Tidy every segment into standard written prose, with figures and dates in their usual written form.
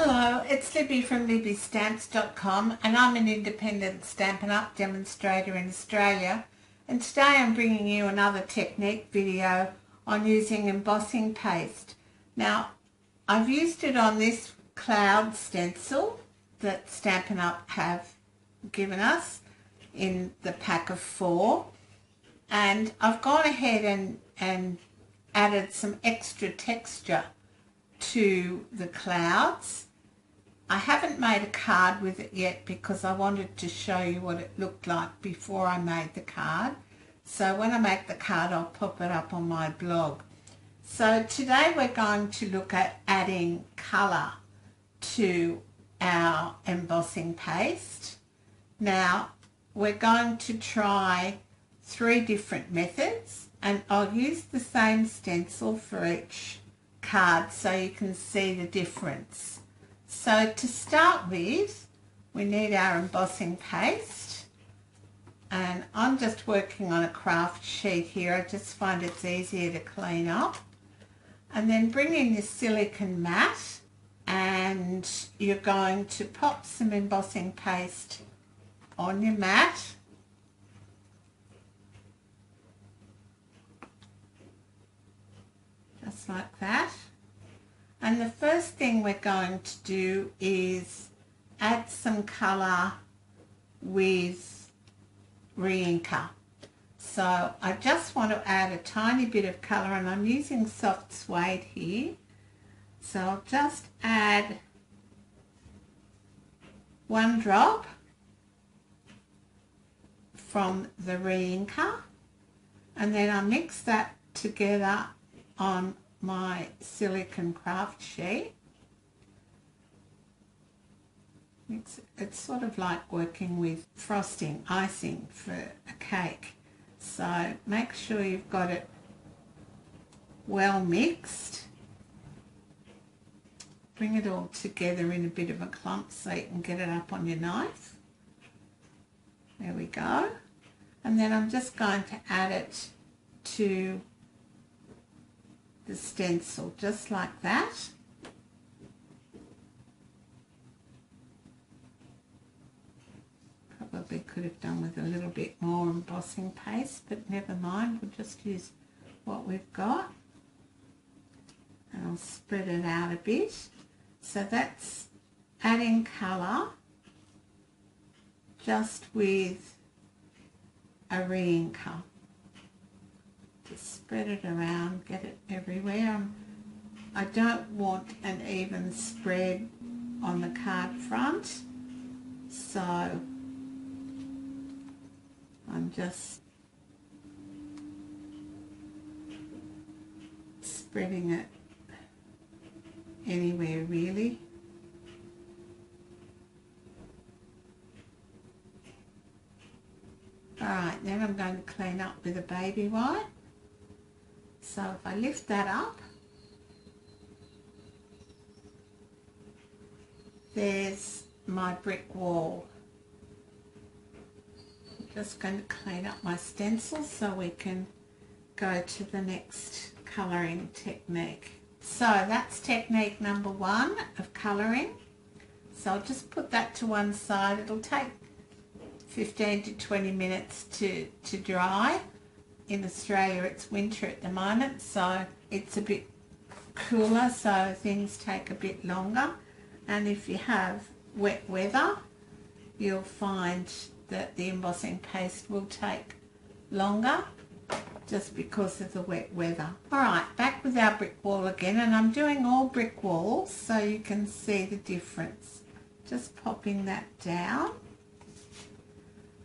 Hello, it's Libby from libbystamps.com and I'm an independent Stampin' Up demonstrator in Australia, and today I'm bringing you another technique video on using embossing paste. Now, I've used it on this cloud stencil that Stampin' Up have given us in the pack of 4, and I've gone ahead and added some extra texture to the clouds. I haven't made a card with it yet because I wanted to show you what it looked like before I made the card. So when I make the card, I'll pop it up on my blog. So today we're going to look at adding colour to our embossing paste. Now we're going to try 3 different methods, and I'll use the same stencil for each card so you can see the difference. So to start with, we need our embossing paste, and I'm just working on a craft sheet here. I just find it's easier to clean up. And then bring in your silicone mat, and you're going to pop some embossing paste on your mat. Just like that. And the first thing we're going to do is add some colour with re-inker. So I just want to add a tiny bit of colour, and I'm using soft suede here. So I'll just add 1 drop from the re-inker, and then I mix that together on my silicone craft sheet. It's sort of like working with frosting, icing for a cake. So make sure you've got it well mixed. Bring it all together in a bit of a clump so you can get it up on your knife. There we go. And then I'm just going to add it to the stencil, just like that. Probably could have done with a little bit more embossing paste, but never mind, we'll just use what we've got. And I'll spread it out a bit. So that's adding colour just with a re-inker. Just spread it around, get it everywhere. I don't want an even spread on the card front, so I'm just spreading it anywhere really. Alright, then I'm going to clean up with a baby wipe. So if I lift that up, there's my brick wall. I'm just going to clean up my stencil so we can go to the next colouring technique. So that's technique number 1 of colouring. So I'll just put that to one side. It'll take 15 to 20 minutes to dry. In Australia it's winter at the moment, so it's a bit cooler, so things take a bit longer. And if you have wet weather, you'll find that the embossing paste will take longer just because of the wet weather. Alright, back with our brick wall again, and I'm doing all brick walls so you can see the difference. Just popping that down.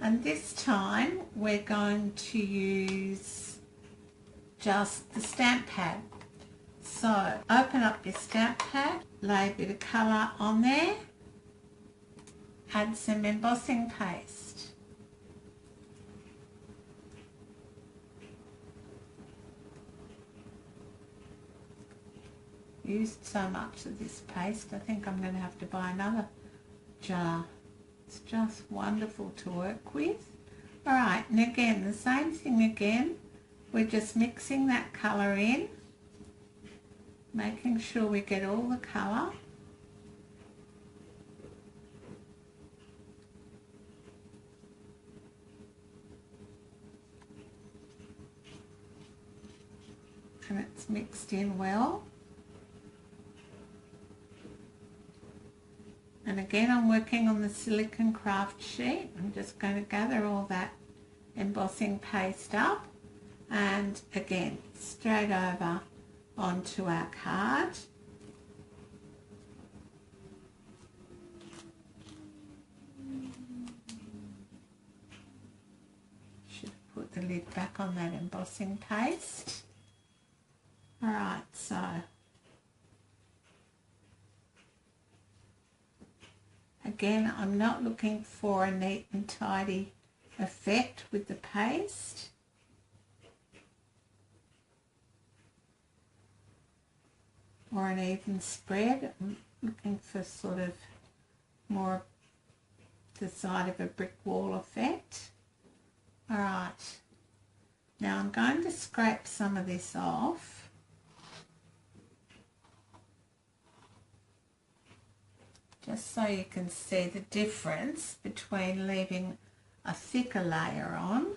And this time we're going to use just the stamp pad. So open up your stamp pad, lay a bit of colour on there, add some embossing paste. Used so much of this paste, I think I'm going to have to buy another jar. It's just wonderful to work with. Alright, and again, the same thing again. We're just mixing that colour in, making sure we get all the colour. and it's mixed in well. And again, I'm working on the silicone craft sheet. I'm just going to gather all that embossing paste up and again straight over onto our card. Should put the lid back on that embossing paste. Alright, so again, I'm not looking for a neat and tidy effect with the paste. Or an even spread. I'm looking for sort of more the side of a brick wall effect. Alright, now I'm going to scrape some of this off. Just so you can see the difference between leaving a thicker layer on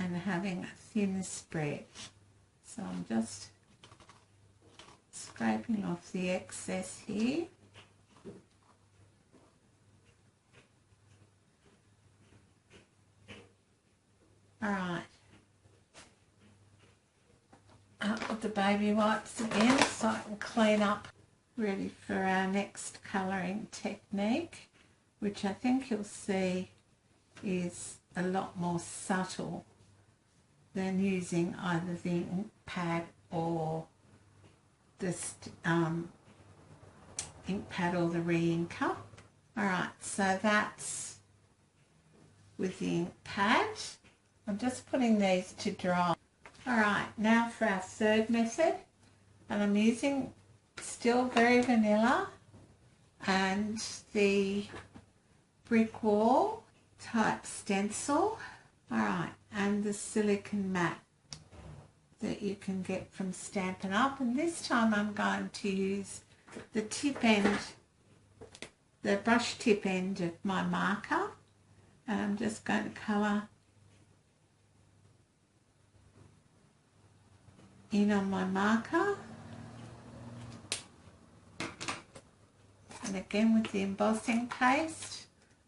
and having a thin spread. So I'm just scraping off the excess here. Alright, out with the baby wipes again so I can clean up. Ready for our next colouring technique, which I think you'll see is a lot more subtle than using either the ink pad or the ink pad or the re-inker. Alright, so that's with the ink pad. I'm just putting these to dry. Alright, now for our third method, and I'm using still very vanilla and the brick wall type stencil. Alright, and the silicone mat that you can get from Stampin' Up, and this time I'm going to use the tip end, the brush tip end of my marker, and I'm just going to colour in on my marker. And again with the embossing paste,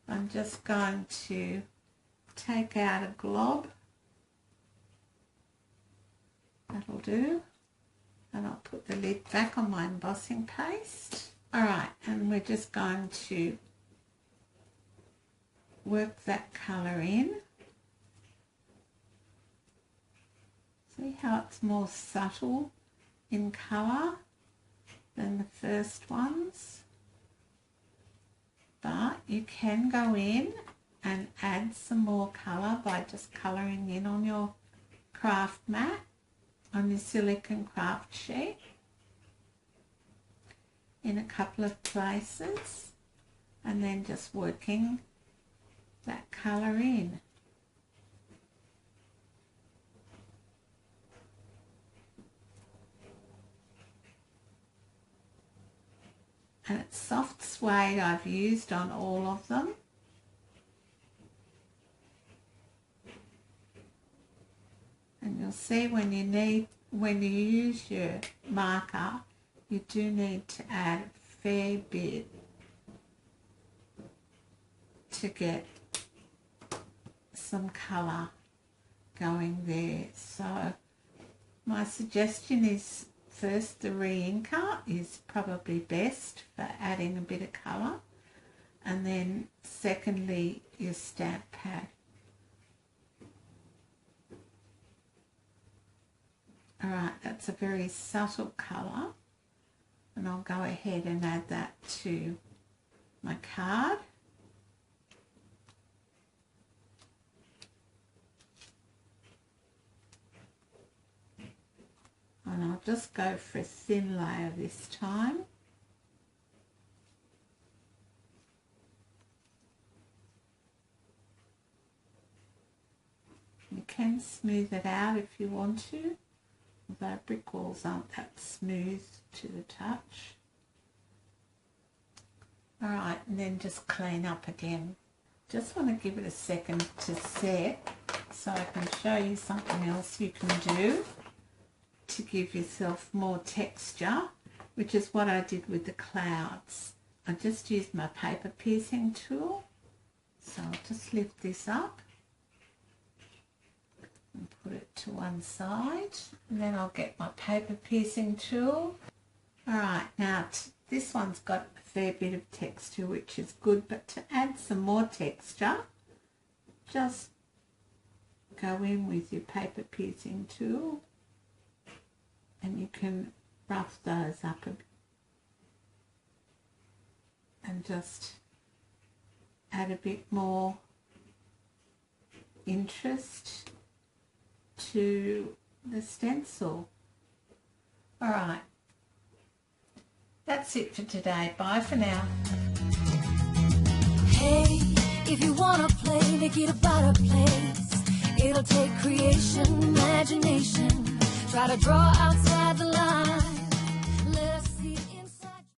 I'm just going to take out a glob. That'll do. And I'll put the lid back on my embossing paste. Alright, and we're just going to work that colour in. See how it's more subtle in colour than the first ones? But you can go in and add some more colour by just colouring in on your craft mat, on your silicone craft sheet in a couple of places, and then just working that colour in. And it's soft suede I've used on all of them. And you'll see when you use your marker, you do need to add a fair bit to get some colour going there. So my suggestion is first the re-inker is probably best for adding a bit of colour, and then secondly your stamp pad. Alright, that's a very subtle colour, and I'll go ahead and add that to my card. And I'll just go for a thin layer this time. You can smooth it out if you want to, although brick walls aren't that smooth to the touch. Alright, and then just clean up again. Just want to give it a second to set so I can show you something else you can do to give yourself more texture, which is what I did with the clouds. I just used my paper piercing tool, so I'll just lift this up and put it to one side, and then I'll get my paper piercing tool. Alright, now this one's got a fair bit of texture, which is good, but to add some more texture, just go in with your paper piercing tool and you can rough those up a bit and just add a bit more interest to the stencil. Alright, that's it for today. Bye for now. Hey, if you wanna play, make it a better place. It'll take creation, imagination. Try to draw outside the line.